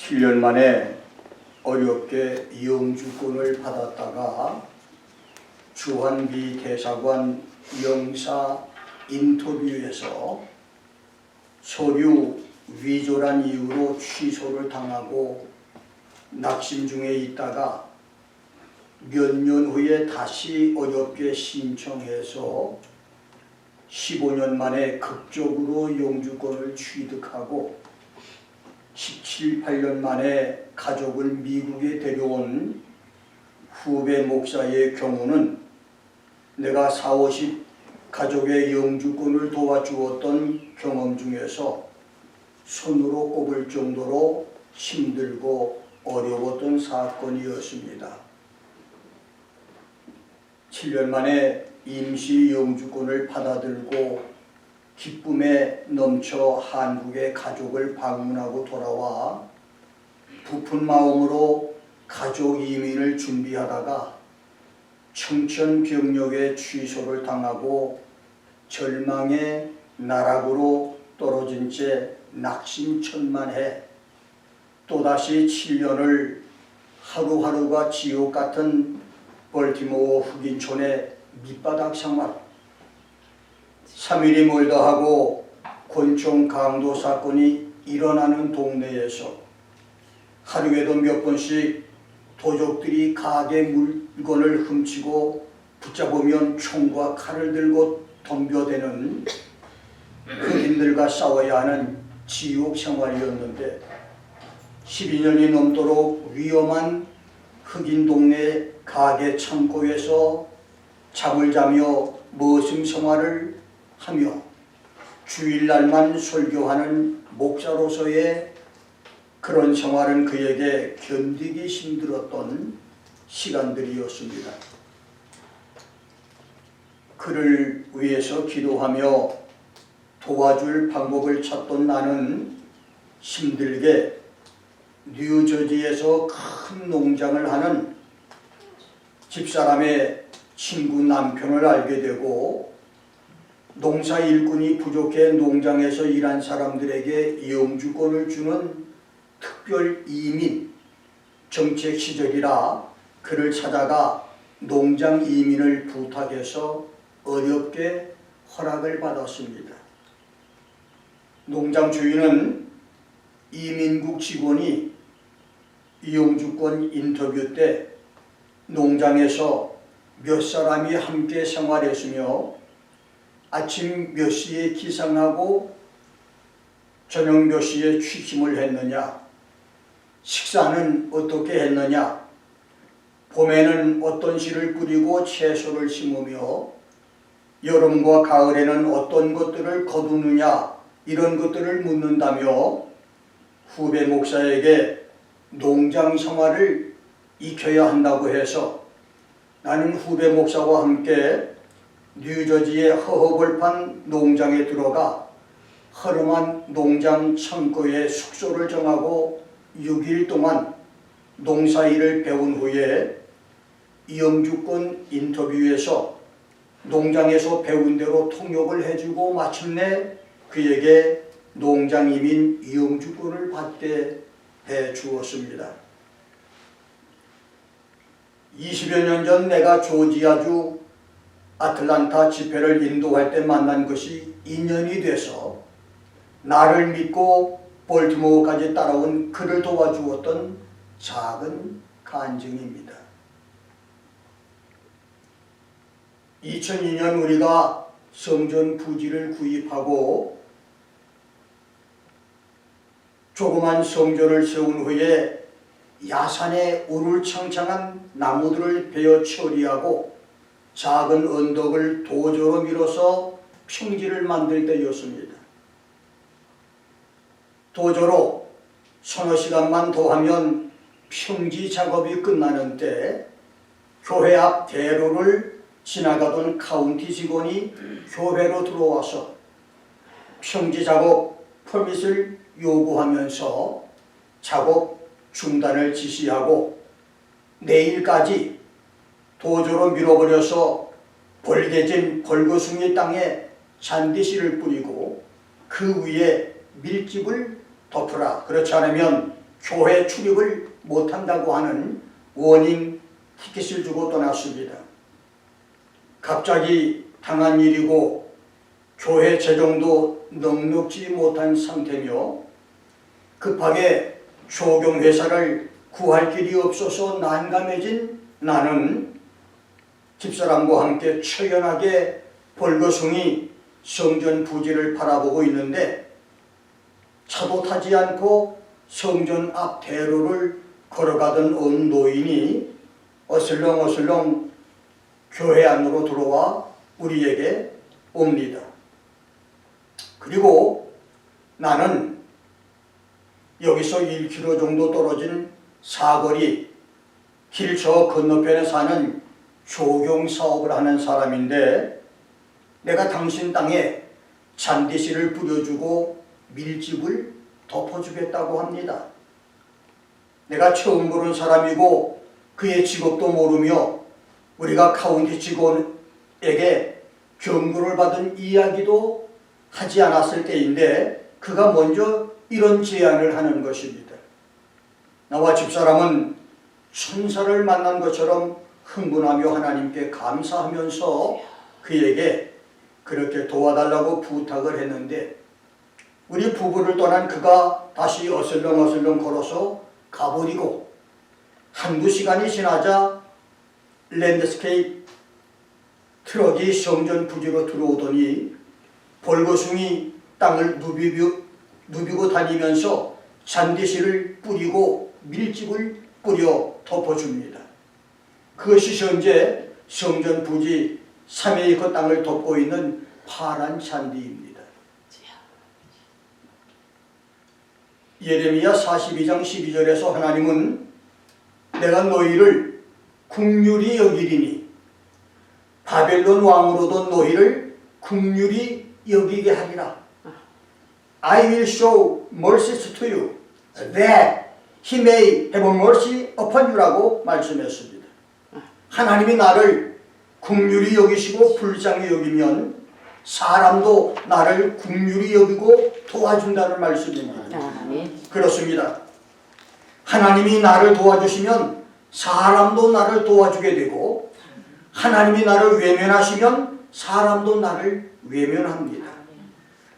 7년 만에 어렵게 영주권을 받았다가 주한미 대사관 영사 인터뷰에서 서류 위조란 이유로 취소를 당하고 낙심 중에 있다가 몇 년 후에 다시 어렵게 신청해서 15년 만에 극적으로 영주권을 취득하고 17, 18년 만에 가족을 미국에 데려온 후배 목사의 경우는 내가 40, 50 가족의 영주권을 도와주었던 경험 중에서 손으로 꼽을 정도로 힘들고 어려웠던 사건이었습니다. 7년 만에 임시 영주권을 받아들고 기쁨에 넘쳐 한국의 가족을 방문하고 돌아와 부푼 마음으로 가족 이민을 준비하다가 청천벽력에 취소를 당하고 절망의 나락으로 떨어진 채 낙심천만해 또다시 7년을 하루하루가 지옥 같은 벌티모어 흑인촌의 밑바닥 생활, 3일이 멀다 하고 권총 강도 사건이 일어나는 동네에서 하루에도 몇 번씩 도적들이 가게 물건을 훔치고 붙잡으면 총과 칼을 들고 덤벼대는 흑인들과 싸워야 하는 지옥 생활이었는데 12년이 넘도록 위험한 흑인 동네 가게 창고에서 잠을 자며 머슴 생활을 하며 주일날만 설교하는 목사로서의 그런 생활은 그에게 견디기 힘들었던 시간들이었습니다. 그를 위해서 기도하며 도와줄 방법을 찾던 나는 힘들게 뉴저지에서 큰 농장을 하는 집사람의 친구 남편을 알게 되고 농사 일꾼이 부족해 농장에서 일한 사람들에게 영주권을 주는 특별 이민 정책 시절이라 그를 찾아가 농장 이민을 부탁해서 어렵게 허락을 받았습니다. 농장 주인은 이민국 직원이 영주권 인터뷰 때 농장에서 몇 사람이 함께 생활했으며 아침 몇 시에 기상하고 저녁 몇 시에 취침을 했느냐, 식사는 어떻게 했느냐, 봄에는 어떤 씨를 뿌리고 채소를 심으며 여름과 가을에는 어떤 것들을 거두느냐 이런 것들을 묻는다며 후배 목사에게 농장 생활을 익혀야 한다고 해서 나는 후배 목사와 함께 뉴저지의 허허벌판 농장에 들어가 허름한 농장 창고에 숙소를 정하고 6일 동안 농사일을 배운 후에 영주권 인터뷰에서 농장에서 배운 대로 통역을 해주고 마침내 그에게 농장 이민 영주권을 받게 해 주었습니다. 20여 년 전 내가 조지아주 아틀란타 집회를 인도할 때 만난 것이 인연이 돼서 나를 믿고 볼티모어까지 따라온 그를 도와주었던 작은 간증입니다. 2002년 우리가 성전 부지를 구입하고 조그만 성전을 세운 후에 야산에 우르창창한 나무들을 베어 처리하고 작은 언덕을 도저로 밀어서 평지를 만들 때였습니다. 도저로 서너 시간만 더 하면 평지 작업이 끝나는 때 교회 앞 대로를 지나가던 카운티 직원이 교회로 들어와서 평지 작업 퍼밋을 요구하면서 작업 중단을 지시하고 내일까지 도저로 밀어버려서 벌게진 벌거숭이 땅에 잔디씨를 뿌리고 그 위에 밀집을 덮으라. 그렇지 않으면 교회 출입을 못한다고 하는 워닝 티켓을 주고 떠났습니다. 갑자기 당한 일이고 교회 재정도 넉넉지 못한 상태며 급하게 조경회사를 구할 길이 없어서 난감해진 나는 집사람과 함께 처연하게 벌거숭이 성전 부지를 바라보고 있는데 차도 타지 않고 성전 앞 대로를 걸어가던 어느 노인이 어슬렁어슬렁 교회 안으로 들어와 우리에게 옵니다. 그리고 나는 여기서 1km 정도 떨어진 사거리 길 저 건너편에 사는 조경사업을 하는 사람인데 내가 당신 땅에 잔디씨를 뿌려주고 밀집을 덮어주겠다고 합니다. 내가 처음 보는 사람이고 그의 직업도 모르며 우리가 카운티 직원에게 경고를 받은 이야기도 하지 않았을 때인데 그가 먼저 이런 제안을 하는 것입니다. 나와 집사람은 천사를 만난 것처럼 흥분하며 하나님께 감사하면서 그에게 그렇게 도와달라고 부탁을 했는데 우리 부부를 떠난 그가 다시 어슬렁어슬렁 걸어서 가버리고 한두 시간이 지나자 랜드스케이프 트럭이 성전 부지로 들어오더니 벌거숭이 땅을 누비고 다니면서 잔디씨를 뿌리고 밀집을 뿌려 덮어줍니다. 그것이 현재 성전 부지 3에이커 땅을 덮고 있는 파란 잔디입니다. 예레미야 42장 12절에서 하나님은 내가 너희를 긍휼히 여기리니 바벨론 왕으로도 너희를 긍휼히 여기게 하리라. I will show mercy to you that he may have mercy upon you라고 말씀했습니다. 하나님이 나를 긍휼히 여기시고 불쌍히 여기면 사람도 나를 긍휼히 여기고 도와준다는 말씀입니다. 그렇습니다. 하나님이 나를 도와주시면 사람도 나를 도와주게 되고 하나님이 나를 외면하시면 사람도 나를 외면합니다.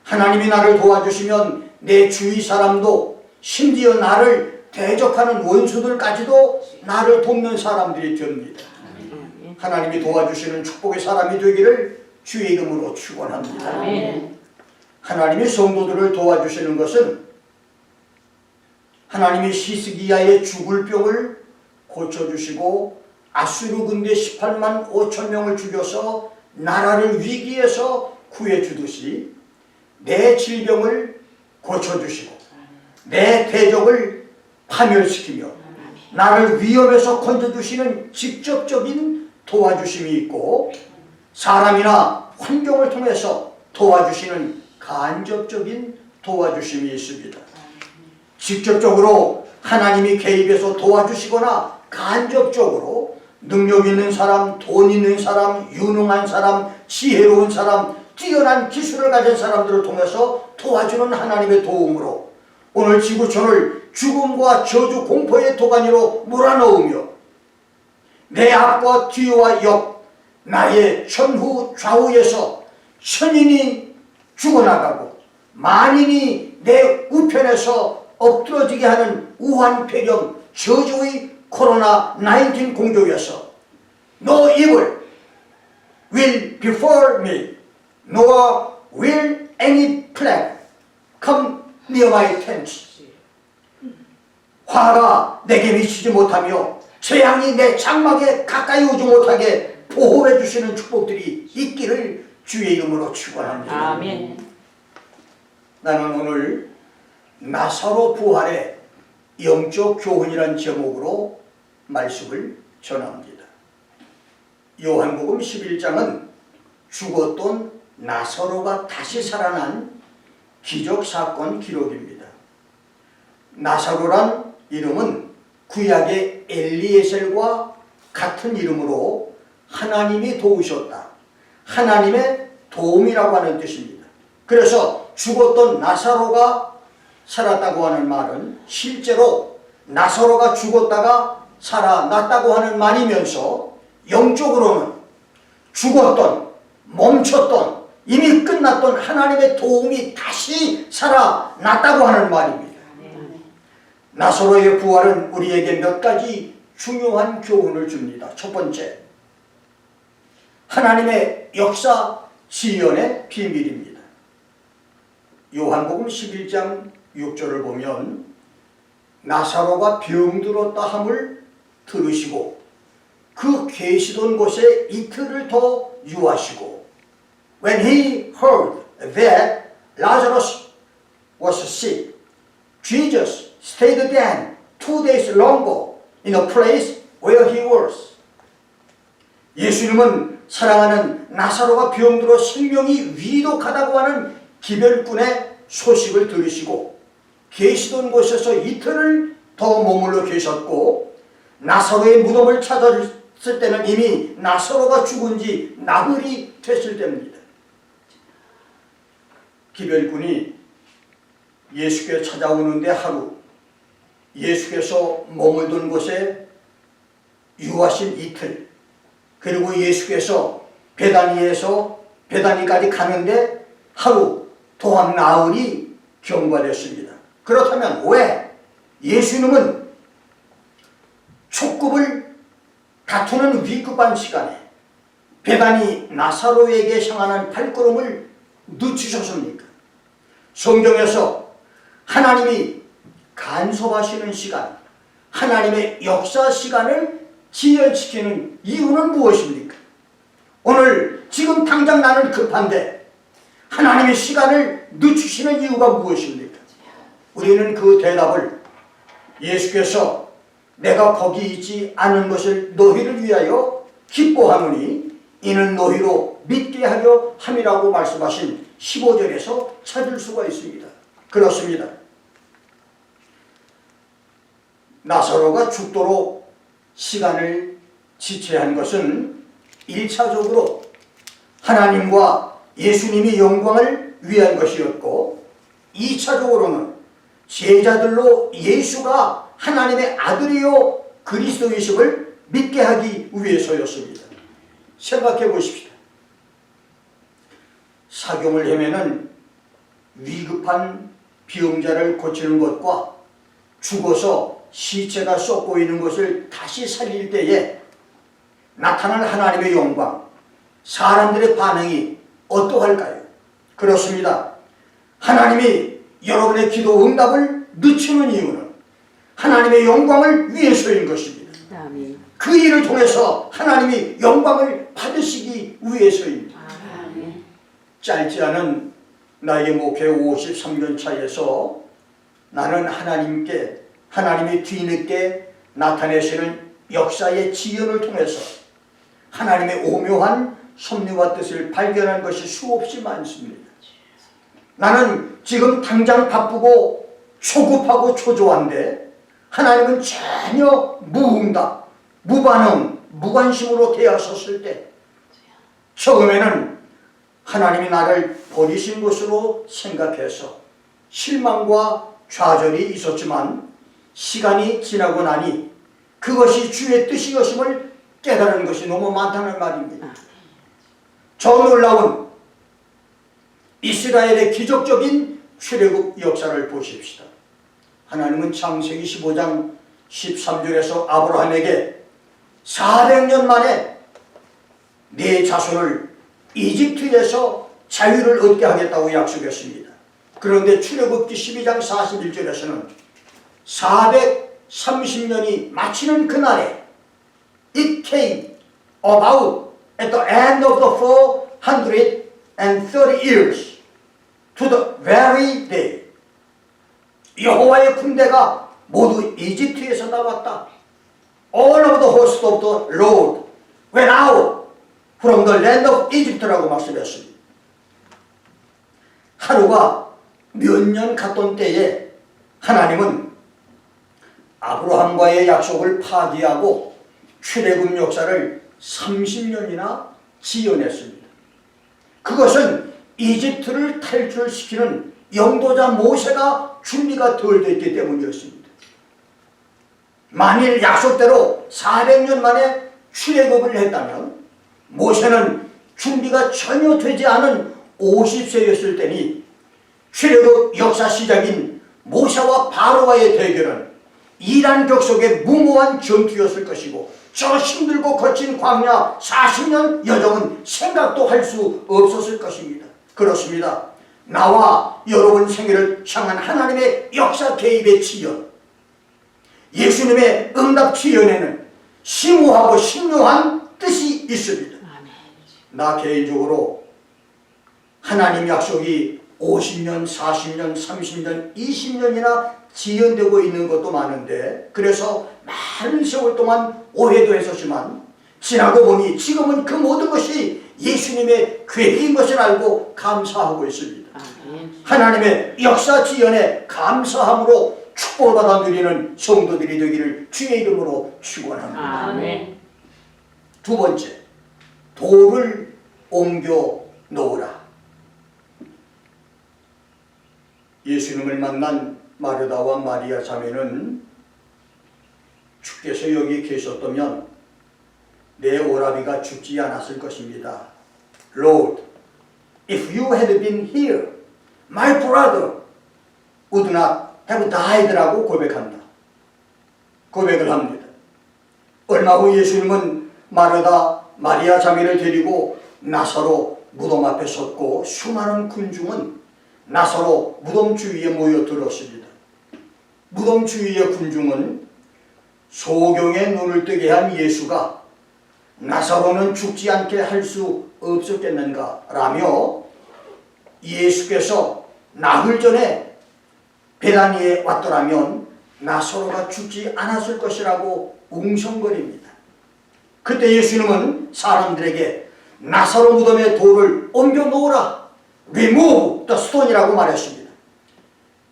하나님이 나를 도와주시면 내 주위 사람도 심지어 나를 대적하는 원수들까지도 나를 돕는 사람들이 됩니다. 하나님이 도와주시는 축복의 사람이 되기를 주의 이름으로 축원합니다. 하나님이 성도들을 도와주시는 것은 하나님이 히스기야의 죽을 병을 고쳐주시고 아수르 군대 18만 5천 명을 죽여서 나라를 위기에서 구해주듯이 내 질병을 고쳐주시고 내 대적을 파멸시키며 나를 위험에서 건져주시는 직접적인 도와주심이 있고 사람이나 환경을 통해서 도와주시는 간접적인 도와주심이 있습니다. 직접적으로 하나님이 개입해서 도와주시거나 간접적으로 능력 있는 사람, 돈 있는 사람, 유능한 사람, 지혜로운 사람, 뛰어난 기술을 가진 사람들을 통해서 도와주는 하나님의 도움으로 오늘 지구촌을 죽음과 저주 공포의 도가니로 몰아넣으며 내 앞과 뒤와 옆 나의 전후 좌우에서 천인이 죽어나가고 만인이 내 우편에서 엎드러지게 하는 우한 폐렴 저주의 코로나 19 공격에서 No evil will befall me nor will any plague come near my tent. 화가 내게 미치지 못하며 재앙이 내 장막에 가까이 오지 못하게 보호해 주시는 축복들이 있기를 주의 이름으로 축원합니다. 아멘. 나는 오늘 나사로 부활의 영적 교훈이란 제목으로 말씀을 전합니다. 요한복음 11장은 죽었던 나사로가 다시 살아난 기적사건 기록입니다. 나사로란 이름은 구약의 엘리에셀과 같은 이름으로 하나님이 도우셨다, 하나님의 도움이라고 하는 뜻입니다. 그래서 죽었던 나사로가 살았다고 하는 말은 실제로 나사로가 죽었다가 살아났다고 하는 말이면서 영적으로는 죽었던, 멈췄던, 이미 끝났던 하나님의 도움이 다시 살아났다고 하는 말입니다. 나사로의 부활은 우리에게 몇 가지 중요한 교훈을 줍니다. 첫 번째, 하나님의 역사 지연의 비밀입니다. 요한복음 11장 6절을 보면 나사로가 병들었다 함을 들으시고 그 계시던 곳에 이틀을 더 유하시고 When he heard that Lazarus was sick, Jesus stayed then 2 days longer in a place where he was. 예수님은 사랑하는 나사로가 병들어 생명이 위독하다고 하는 기별꾼의 소식을 들으시고 계시던 곳에서 이틀을 더 머물러 계셨고 나사로의 무덤을 찾았을 때는 이미 나사로가 죽은 지 나흘이 됐을 때입니다. 기별꾼이 예수께 찾아오는데 하루, 예수께서 머물던 곳에 유하신 이틀, 그리고 예수께서 베다니까지 가는데 하루 또한 나흘이 경과됐습니다. 그렇다면 왜 예수님은 촉급을 다투는 위급한 시간에 베다니 나사로에게 향하는 발걸음을 늦추셨습니까? 성경에서 하나님이 간섭하시는 시간, 하나님의 역사 시간을 지연시키는 이유는 무엇입니까? 오늘 지금 당장 나는 급한데 하나님의 시간을 늦추시는 이유가 무엇입니까? 우리는 그 대답을 예수께서 내가 거기 있지 않은 것을 너희를 위하여 기뻐하노니 이는 너희로 믿게 하려 함이라고 말씀하신 15절에서 찾을 수가 있습니다. 그렇습니다. 나사로가 죽도록 시간을 지체한 것은 1차적으로 하나님과 예수님이 영광을 위한 것이었고 2차적으로는 제자들로 예수가 하나님의 아들이요 그리스도이심을 믿게 하기 위해서였습니다. 생각해 보십시다. 사경을 헤매는 위급한 병자를 고치는 것과 죽어서 시체가 썩고 있는 것을 다시 살릴 때에 나타난 하나님의 영광, 사람들의 반응이 어떠할까요? 그렇습니다. 하나님이 여러분의 기도 응답을 늦추는 이유는 하나님의 영광을 위해서인 것입니다. 아멘. 그 일을 통해서 하나님이 영광을 받으시기 위해서입니다. 아멘. 짧지 않은 나의 목회 53년 차에서 나는 하나님이 뒤늦게 나타내시는 역사의 지연을 통해서 하나님의 오묘한 섭리와 뜻을 발견한 것이 수없이 많습니다. 나는 지금 당장 바쁘고 초급하고 초조한데 하나님은 전혀 무응답, 무반응, 무관심으로 대하셨을 때 처음에는 하나님이 나를 버리신 것으로 생각해서 실망과 좌절이 있었지만 시간이 지나고 나니 그것이 주의 뜻이었음을 깨달은 것이 너무 많다는 말입니다. 저 놀라운 이스라엘의 기적적인 출애굽 역사를 보십시다. 하나님은 창세기 15장 13절에서 아브라함에게 400년 만에 내 자손을 이집트에서 자유를 얻게 하겠다고 약속했습니다. 그런데 출애굽기 12장 41절에서는 430년이 마치는 그날에 It came about at the end of the 430 years to the very day. 여호와의 군대가 모두 이집트에서 나왔다. All of the host of the Lord went out from the land of Egypt라고 말씀했습니다. 하루가 몇 년 갔던 때에 하나님은 아브라함과의 약속을 파기하고 출애굽 역사를 30년이나 지연했습니다. 그것은 이집트를 탈출시키는 영도자 모세가 준비가 덜 됐기 때문이었습니다. 만일 약속대로 400년 만에 출애굽을 했다면 모세는 준비가 전혀 되지 않은 50세였을 때니 출애굽 역사 시작인 모세와 바로와의 대결은 이란 격속의 무모한 전투였을 것이고 저 힘들고 거친 광야 40년 여정은 생각도 할 수 없었을 것입니다. 그렇습니다. 나와 여러분 생애를 향한 하나님의 역사 개입의 지연, 예수님의 응답 지연에는 심오하고 신묘한 뜻이 있습니다. 나 개인적으로 하나님 약속이 50년, 40년, 30년, 20년이나 지연되고 있는 것도 많은데 그래서 많은 세월 동안 오해도 했었지만 지나고 보니 지금은 그 모든 것이 예수님의 계획인 것을 알고 감사하고 있습니다. 하나님의 역사 지연에 감사함으로 축복을 받아 누리는 성도들이 되기를 주의 이름으로 축원합니다. 아멘. 두 번째, 돌을 옮겨 놓으라. 예수님을 만난 마르다와 마리아 자매는 주께서 여기 계셨다면 내 오라비가 죽지 않았을 것입니다. Lord, if you had been here, my brother would not have died라고 고백을 합니다. 얼마 후 예수님은 마르다, 마리아 자매를 데리고 나사로 무덤 앞에 섰고 수많은 군중은 나사로 무덤 주위에 모여들었습니다. 무덤 주위의 군중은 소경의 눈을 뜨게 한 예수가 나사로는 죽지 않게 할 수 없었겠는가 라며 예수께서 나흘 전에 베다니에 왔더라면 나사로가 죽지 않았을 것이라고 웅성거립니다. 그때 예수님은 사람들에게 나사로 무덤에 돌을 옮겨 놓으라, remove the stone이라고 말했습니다.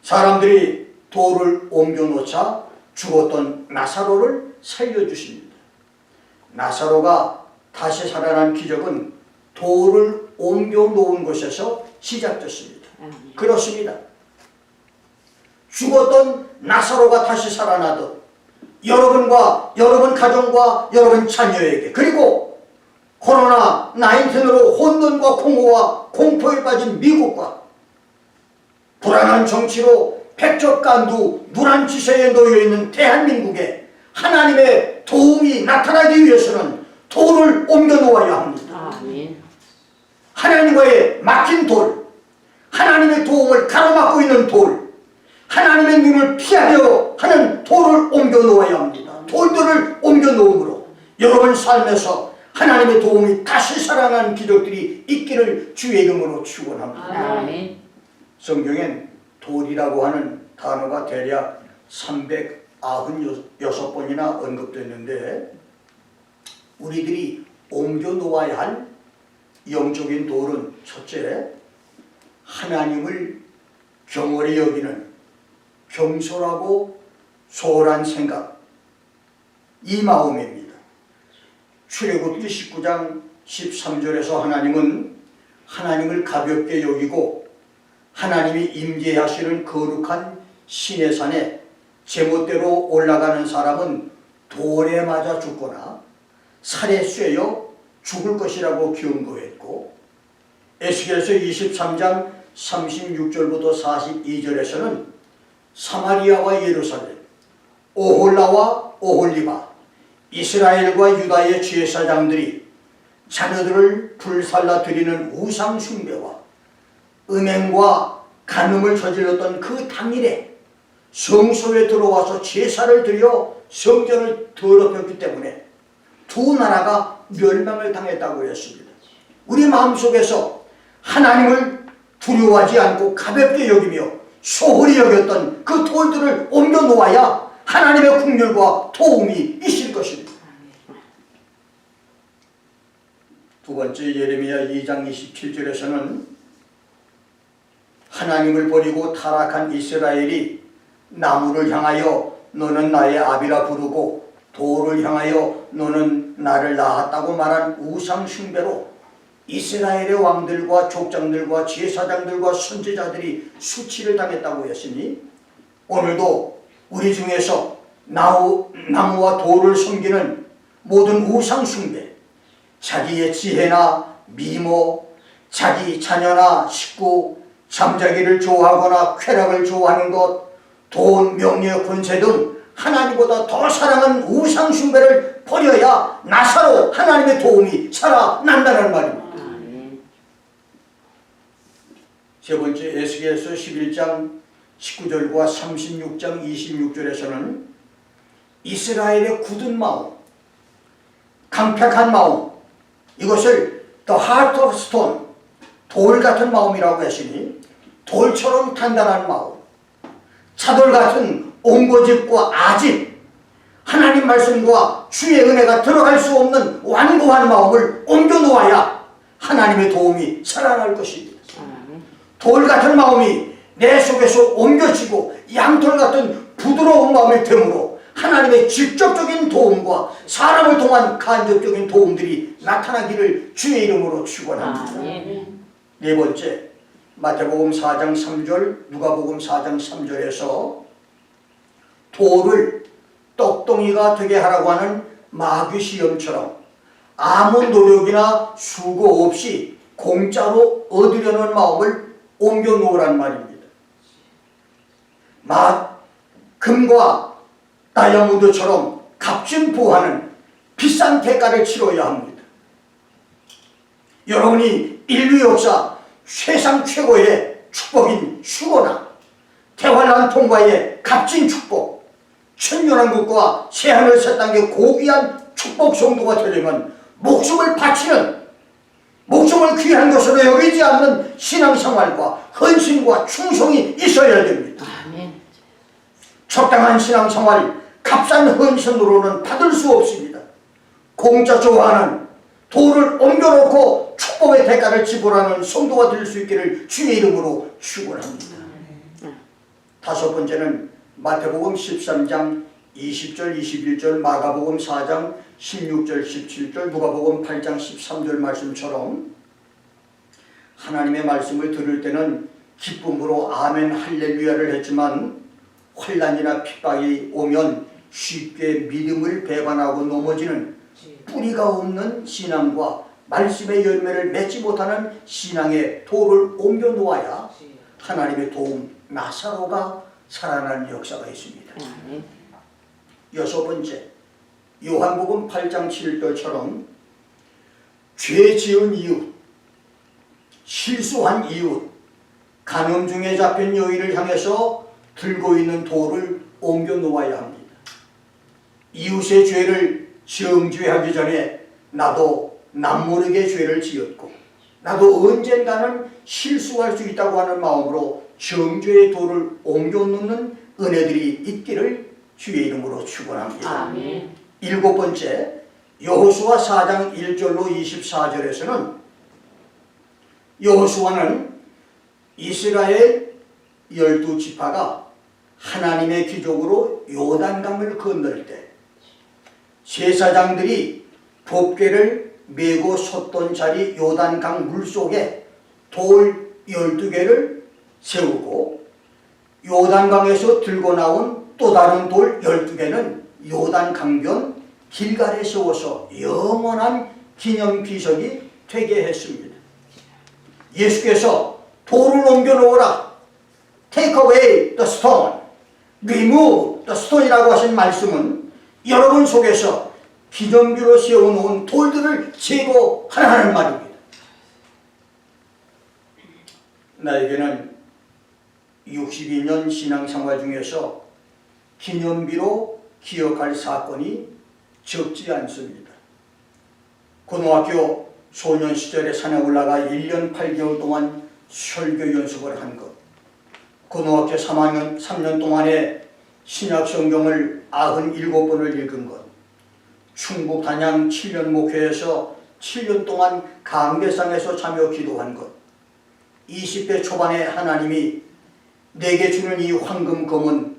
사람들이 돌을 옮겨 놓자 죽었던 나사로를 살려주십니다. 나사로가 다시 살아난 기적은 돌을 옮겨 놓은 곳에서 시작됐습니다. 그렇습니다. 죽었던 나사로가 다시 살아나듯 여러분과 여러분 가정과 여러분 자녀에게 그리고 코로나 19으로 혼돈과 공허와 공포에 빠진 미국과 불안한 정치로 백적간두 무난지세에 놓여있는 대한민국에 하나님의 도움이 나타나기 위해서는 돌을 옮겨 놓아야 합니다. 아멘. 하나님과의 막힌 돌, 하나님의 도움을 가로막고 있는 돌, 하나님의 눈을 피하려 하는 돌을 옮겨 놓아야 합니다. 돌들을 옮겨 놓음으로 여러분 삶에서 하나님의 도움이 다시 살아나는 기적들이 있기를 주의 이름으로 축원합니다. 아멘. 성경엔 돌이라고 하는 단어가 대략 396번이나 언급됐는데 우리들이 옮겨 놓아야 할 영적인 돌은 첫째, 하나님을 경홀히 여기는 경솔하고 소홀한 생각, 이 마음입니다. 출애굽기 19장 13절에서 하나님은 하나님을 가볍게 여기고 하나님이 임재하시는 거룩한 시내산에 제멋대로 올라가는 사람은 돌에 맞아 죽거나 살에 쇠여 죽을 것이라고 경고했고 에스겔서 23장 36절부터 42절에서는 사마리아와 예루살렘, 오홀라와 오홀리바, 이스라엘과 유다의 제사장들이 자녀들을 불살라 드리는 우상 숭배와 음행과 간음을 저질렀던 그 당일에 성소에 들어와서 제사를 드려 성전을 더럽혔기 때문에 두 나라가 멸망을 당했다고 했습니다. 우리 마음속에서 하나님을 두려워하지 않고 가볍게 여기며 소홀히 여겼던 그 돌들을 옮겨 놓아야 하나님의 긍휼과 도움이 있을 것입니다. 두 번째, 예레미야 2장 27절에서는 하나님을 버리고 타락한 이스라엘이 나무를 향하여 너는 나의 아비라 부르고 돌을 향하여 너는 나를 낳았다고 말한 우상 숭배로 이스라엘의 왕들과 족장들과 제사장들과 선지자들이 수치를 당했다고 했으니 오늘도 우리 중에서 나무와 돌을 섬기는 모든 우상 숭배, 자기의 지혜나 미모, 자기 자녀나 식구, 잠자기를 좋아하거나 쾌락을 좋아하는 것, 돈, 명예, 권세 등 하나님보다 더 사랑하는 우상 숭배를 버려야 나사로 하나님의 도움이 살아난다는 말입니다. 세 번째, 에스겔서 11장 19절과 36장 26절에서는 이스라엘의 굳은 마음, 강팍한 마음, 이것을 The Heart of Stone, 돌 같은 마음이라고 했으니 돌처럼 단단한 마음, 차돌 같은 옹고집과 아집, 하나님 말씀과 주의 은혜가 들어갈 수 없는 완고한 마음을 옮겨놓아야 하나님의 도움이 살아날 것입니다. 돌 같은 마음이 내 속에서 옮겨지고 양털 같은 부드러운 마음이 되므로 하나님의 직접적인 도움과 사람을 통한 간접적인 도움들이 나타나기를 주의 이름으로 축원합니다. 네 번째, 마태복음 4장 3절, 누가복음 4장 3절에서 돌을 떡덩이가 되게 하라고 하는 마귀 시험처럼 아무 노력이나 수고 없이 공짜로 얻으려는 마음을 옮겨 놓으란 말입니다. 금과 다이아몬드처럼 값진 부하는 비싼 대가를 치러야 합니다. 여러분이 인류 역사 세상 최고의 축복인 휴거나 대환란 통과의 값진 축복, 천년왕국과 새하늘 새 땅의 고귀한 축복 정도가 되려면 목숨을 바치는, 목숨을 귀한 것으로 여기지 않는 신앙생활과 헌신과 충성이 있어야 됩니다. 적당한 신앙생활, 값싼 헌신으로는 받을 수 없습니다. 공짜 좋아하는, 돌을 옮겨놓고 축복의 대가를 지불하는 성도가 될 수 있기를 주의 이름으로 축원합니다. 다섯 번째는 마태복음 13장 20절 21절, 마가복음 4장 16절 17절, 누가복음 8장 13절 말씀처럼 하나님의 말씀을 들을 때는 기쁨으로 아멘 할렐루야를 했지만 환난이나 핍박이 오면 쉽게 믿음을 배반하고 넘어지는 뿌리가 없는 신앙과 말씀의 열매를 맺지 못하는 신앙의 돌을 옮겨 놓아야 하나님의 도움, 나사로가 살아나는 역사가 있습니다. 여섯 번째, 요한복음 8장 7절처럼 죄 지은 이웃, 실수한 이웃, 간음 중에 잡힌 여인을 향해서 들고 있는 돌을 옮겨 놓아야 합니다. 이웃의 죄를 정죄하기 전에 나도 남모르게 죄를 지었고 나도 언젠가는 실수할 수 있다고 하는 마음으로 정죄의 돌을 옮겨 놓는 은혜들이 있기를 주의 이름으로 축원합니다. 일곱 번째, 여호수아 4장 1절로 24절에서는 여호수아는 이스라엘 12지파가 하나님의 기적으로 요단강을 건널 때 제사장들이 법궤를 메고 섰던 자리 요단강 물속에 돌 12개를 세우고 요단강에서 들고 나온 또 다른 돌 12개는 요단강변 길갈에 세워서 영원한 기념비석이 되게 했습니다. 예수께서 돌을 옮겨 놓으라, take away the stone, remove the stone이라고 하신 말씀은 여러분 속에서 기념비로 세워놓은 돌들을 제거하라는 말입니다. 나에게는 62년 신앙생활 중에서 기념비로 기억할 사건이 적지 않습니다. 고등학교 소년 시절에 산에 올라가 1년 8개월 동안 설교 연습을 한 것, 고등학교 3년 동안에 신약 성경을 97번을 읽은 것, 충북 단양 7년 목회에서 7년 동안 강대상에서 자며 기도한 것, 20대 초반에 하나님이 내게 주는 이 황금검은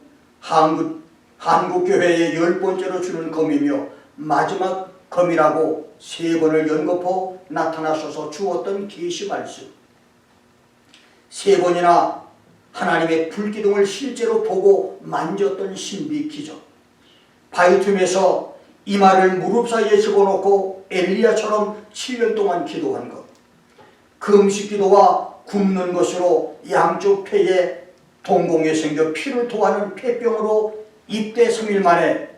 한국교회의 10번째로 주는 검이며 마지막 검이라고 3번을 연거푸 나타나셔서 주었던 계시 말씀, 3번이나 하나님의 불기둥을 실제로 보고 만졌던 신비 기적, 바위 틈에서 이마를 무릎 사이에 집어넣고 엘리야처럼 7년 동안 기도한 것, 금식 기도와 굶는 것으로 양쪽 폐에 동공에 생겨 피를 토하는 폐병으로 입대 3일 만에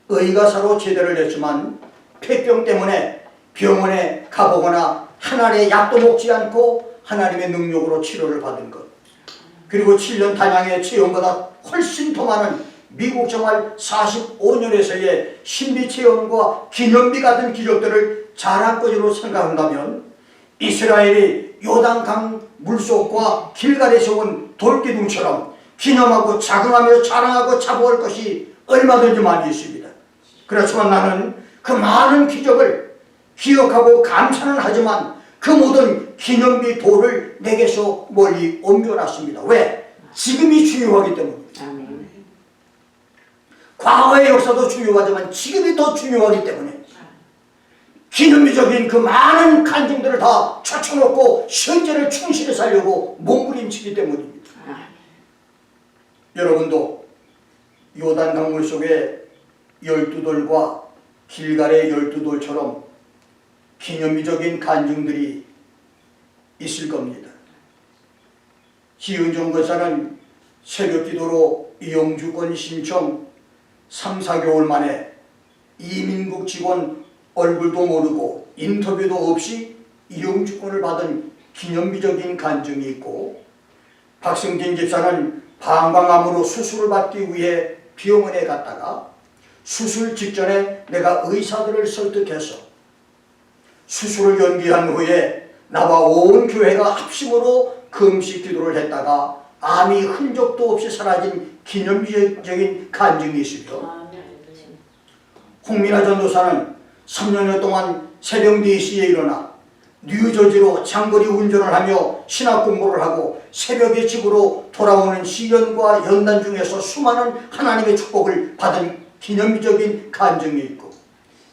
의가사로 제대를 했지만 폐병 때문에 병원에 가보거나 한 알의 약도 먹지 않고 하나님의 능력으로 치료를 받은 것, 그리고 7년 단양의 체험보다 훨씬 더 많은 미국 생활 45년에서의 신비 체험과 기념비 같은 기적들을 자랑거리로 생각한다면 이스라엘이 요단강 물속과 길갈에 세운 돌기둥처럼 기념하고 자긍하며 자랑하고 자부할 것이 얼마든지 많이 있습니다. 그렇지만 나는 그 많은 기적을 기억하고 감사는 하지만 그 모든 기념비 돌을 내게서 멀리 옮겨놨습니다. 왜? 지금이 중요하기 때문입니다. 아멘. 과거의 역사도 중요하지만 지금이 더 중요하기 때문에 기념비적인 그 많은 간증들을 다 쳐쳐놓고 현재를 충실히 살려고 몸부림치기 때문입니다. 여러분도 요단 강물 속에 12돌과 길갈의 12돌처럼 기념비적인 간증들이 있을 겁니다. 지은정 권사는 새벽 기도로 영주권 신청 3, 4개월 만에 이민국 직원 얼굴도 모르고 인터뷰도 없이 영주권을 받은 기념비적인 간증이 있고, 박승진 집사는 방광암으로 수술을 받기 위해 병원에 갔다가 수술 직전에 내가 의사들을 설득해서 수술을 연기한 후에 나와 온 교회가 합심으로 금식 기도를 했다가 암이 흔적도 없이 사라진 기념비적인 간증이 있으며, 홍민아 전도사는 3년여 동안 새벽 4시에 일어나 뉴저지로 장거리 운전을 하며 신학 공부를 하고 새벽에 집으로 돌아오는 시련과 연단 중에서 수많은 하나님의 축복을 받은 기념비적인 간증이 있고,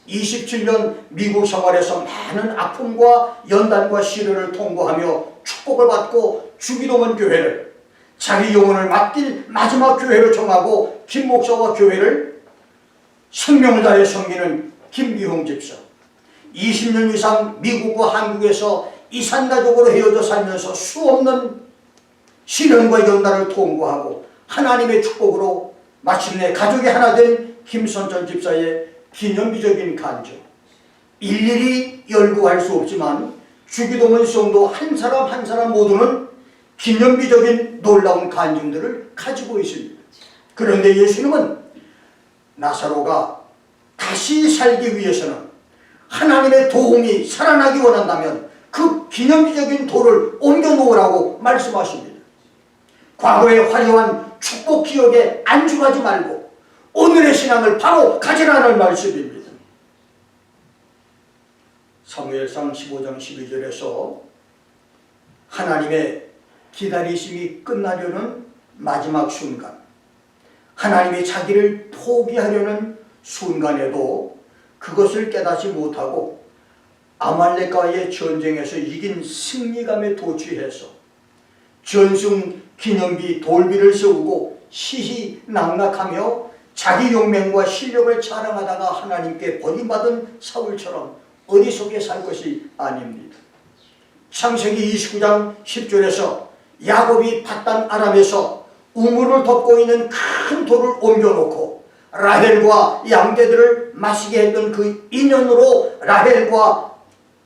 27년 미국 생활에서 많은 아픔과 연단과 시련을 통과하며 축복을 받고 주기도문 교회를 자기 영혼을 맡길 마지막 교회로 정하고 김 목사와 교회를 생명을 다해 섬기는 김기홍 집사, 20년 이상 미국과 한국에서 이산가족으로 헤어져 살면서 수없는 시련과 연단을 통과하고 하나님의 축복으로 마침내 가족이 하나 된 김선천 집사의 기념비적인 간증, 일일이 열거할 수 없지만 주기도문 성도 한 사람 한 사람 모두는 기념비적인 놀라운 간증들을 가지고 있습니다. 그런데 예수님은 나사로가 다시 살기 위해서는 하나님의 도움이 살아나기 원한다면 그 기념비적인 돌을 옮겨 놓으라고 말씀하십니다. 과거의 화려한 축복 기억에 안주하지 말고 오늘의 신앙을 바로 가지라는 말씀입니다. 사무엘상 15장 12절에서 하나님의 기다리심이 끝나려는 마지막 순간, 하나님이 자기를 포기하려는 순간에도 그것을 깨닫지 못하고 아말렉과의 전쟁에서 이긴 승리감에 도취해서 전승 기념비 돌비를 세우고 시희낙낙하며 자기 용맹과 실력을 자랑하다가 하나님께 버림받은 사울처럼 어리석게 살 것이 아닙니다. 창세기 29장 10절에서 야곱이 밧단 아람에서 우물을 덮고 있는 큰 돌을 옮겨놓고 라헬과 양떼들을 마시게 했던 그 인연으로 라헬과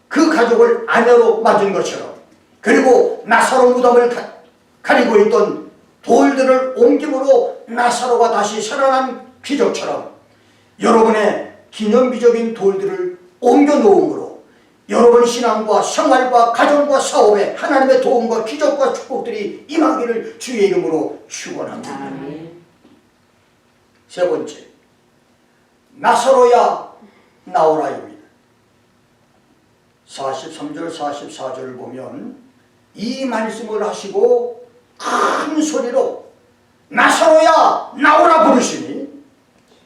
그 가족을 아내로 맞은 것처럼, 그리고 나사로 무덤을 가리고 있던 돌들을 옮김으로 나사로가 다시 살아난 기적처럼 여러분의 기념비적인 돌들을 옮겨 놓음으로 여러분 신앙과 생활과 가정과 사업에 하나님의 도움과 기적과 축복들이 임하기를 주의 이름으로 축원합니다. 세 번째, 나사로야 나오라입니다. 43절 44절을 보면 이 말씀을 하시고 큰 소리로 나사로야 나오라 부르시니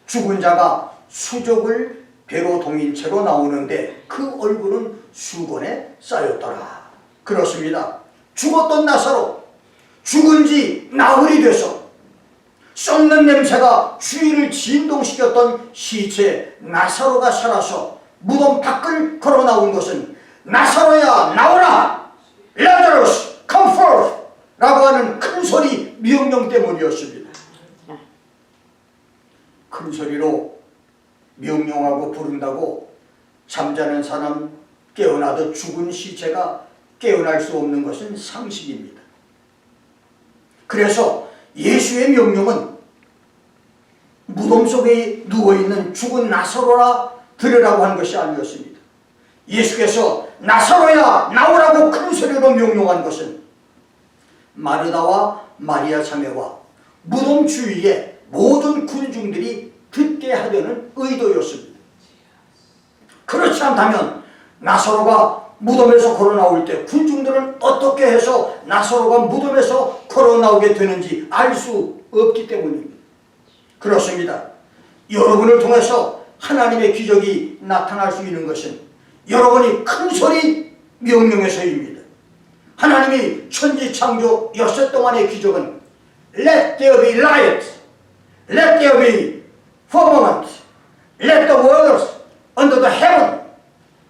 죽은 자가 수족을 배로 동인 채로 나오는데 그 얼굴은 수건에 쌓였더라. 그렇습니다. 죽었던 나사로 죽은 지 나흘이 돼서 썩는 냄새가 주위를 진동시켰던 시체 나사로가 살아서 무덤 밖을 걸어 나온 것은 나사로야 나오라! 라자루스 come forth! 라고 하는 큰 소리 명령 때문이었습니다. 큰 소리로 명령하고 부른다고 잠자는 사람 깨어나도 죽은 시체가 깨어날 수 없는 것은 상식입니다. 그래서 예수의 명령은 무덤 속에 누워있는 죽은 나사로라 들으라고 한 것이 아니었습니다. 예수께서 나사로야 나오라고 큰 소리로 명령한 것은 마르다와 마리아 자매와 무덤 주위의 모든 군중들이 듣게 하려는 의도였습니다. 그렇지 않다면 나사로가 무덤에서 걸어 나올 때 군중들은 어떻게 해서 나사로가 무덤에서 걸어 나오게 되는지 알 수 없기 때문입니다. 그렇습니다. 여러분을 통해서 하나님의 기적이 나타날 수 있는 것은 여러분이 큰 소리 명령해서입니다. 하나님이 천지 창조 엿새 동안의 기적은 Let there be light, Let there be firmament, Let the waters under the heaven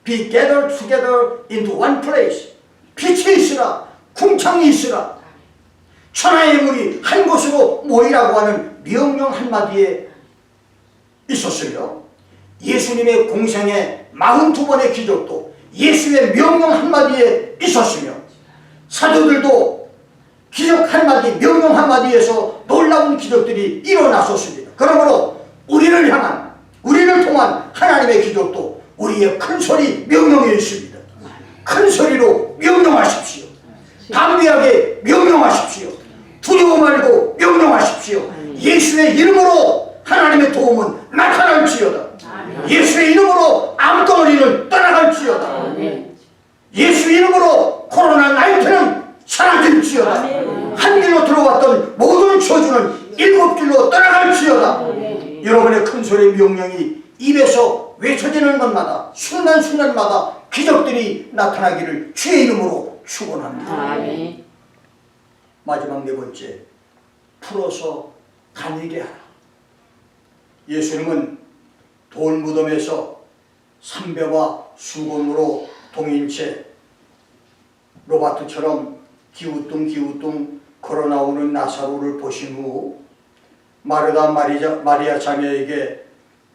be gathered together into one place. 빛이 있으라, 궁창이 있으라, 천하의 물이 한 곳으로 모이라고 하는 명령 한마디에 있었으며 예수님의 공생의 42번의 기적도 예수의 명령 한마디에 있었으며 사도들도 기적 한마디, 명령 한마디에서 놀라운 기적들이 일어났었습니다. 그러므로 우리를 향한, 우리를 통한 하나님의 기적도 우리의 큰 소리 명령에 있습니다. 큰 소리로 명령하십시오. 담대하게 명령하십시오. 두려워 말고 명령하십시오. 예수의 이름으로 하나님의 도움은 나타날지어다. 예수의 이름으로 암덩어리는 떠나갈지어다. 예수 이름으로 코로나19는 사라질지어다. 한 길로 들어왔던 모든 저주는 7길로 떠나갈지어다. 여러분의 큰 소리 명령이 입에서 외쳐지는 것마다 순간순간마다 기적들이 나타나기를 주의 이름으로 축원합니다. 마지막 네 번째, 풀어서 다니게 하라. 예수님은 돌무덤에서 삼배와 수건으로 동인 채 로바트처럼 기우뚱기우뚱 걸어나오는 나사로를 보신 후 마르다 마리아 자매에게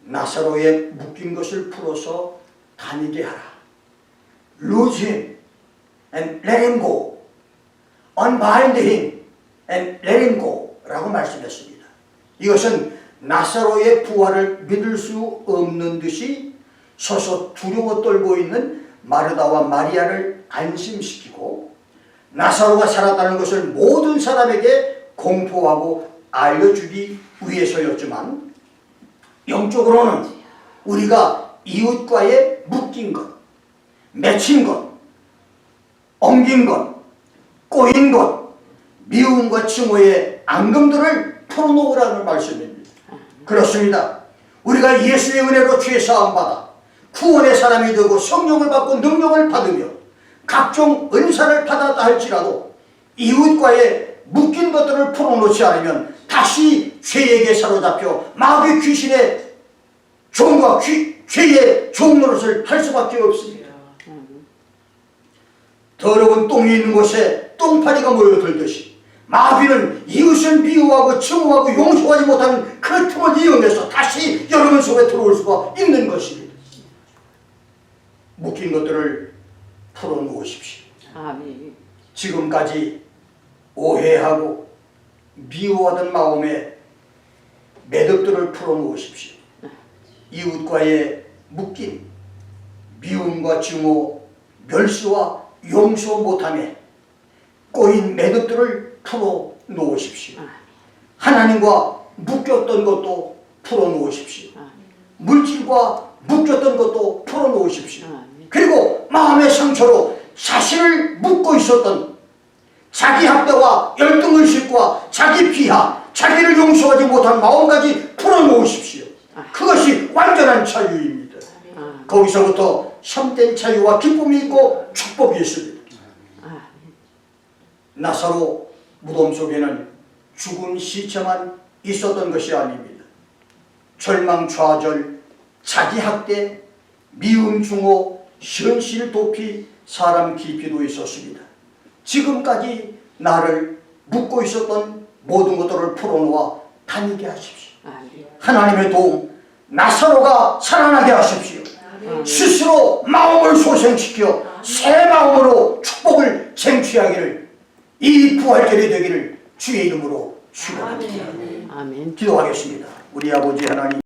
나사로의 묶인 것을 풀어서 다니게 하라. Loose him and let him go. Unbind him and let him go. 라고 말씀했습니다. 이것은 나사로의 부활을 믿을 수 없는 듯이 서서 두려워 떨고 있는 마르다와 마리아를 안심시키고 나사로가 살았다는 것을 모든 사람에게 공포하고 알려주기 위해서였지만 영적으로는 우리가 이웃과의 묶인 것, 맺힌 것, 엉긴 것, 꼬인 것, 미움과 증오의 앙금들을 풀어놓으라는 말씀입니다. 그렇습니다. 우리가 예수의 은혜로 죄 사함받아 구원의 사람이 되고 성령을 받고 능력을 받으며 각종 은사를 받았다 할지라도 이웃과의 묶인 것들을 풀어놓지 않으면 다시 죄에게 사로잡혀 마귀 귀신의 종과 죄의 종노릇을 할 수밖에 없습니다. 더러운 똥이 있는 곳에 똥파리가 모여들듯이 마귀는 이웃을 미워하고 증오하고 용서하지 못하는 그 틈을 이용해서 다시 여러분 속에 들어올 수가 있는 것입니다. 묶인 것들을 풀어놓으십시오. 지금까지 오해하고 미워하던 마음의 매듭들을 풀어놓으십시오. 이웃과의 묶인 미움과 증오, 멸시와 용서 못함에 꼬인 매듭들을 풀어놓으십시오. 하나님과 묶였던 것도 풀어놓으십시오. 물질과 묶였던 것도 풀어놓으십시오. 그리고 마음의 상처로 자신을 묶고 있었던 자기 학대와 열등의식과 자기 비하, 자기를 용서하지 못한 마음까지 풀어놓으십시오. 그것이 완전한 자유입니다. 거기서부터 참된 자유와 기쁨이 있고 축복이 있습니다. 나사로 무덤 속에는 죽은 시체만 있었던 것이 아닙니다. 절망, 좌절, 자기학대, 미움, 중호, 현실 도피, 사람 기피도 있었습니다. 지금까지 나를 묶고 있었던 모든 것들을 풀어놓아 다니게 하십시오. 하나님의 도움, 나사로가 살아나게 하십시오. 스스로 마음을 소생시켜 새 마음으로 축복을 쟁취하기를, 이 부활절이 되기를 주의 이름으로 축원합니다. 아멘. 기도하겠습니다. 우리 아버지 하나님,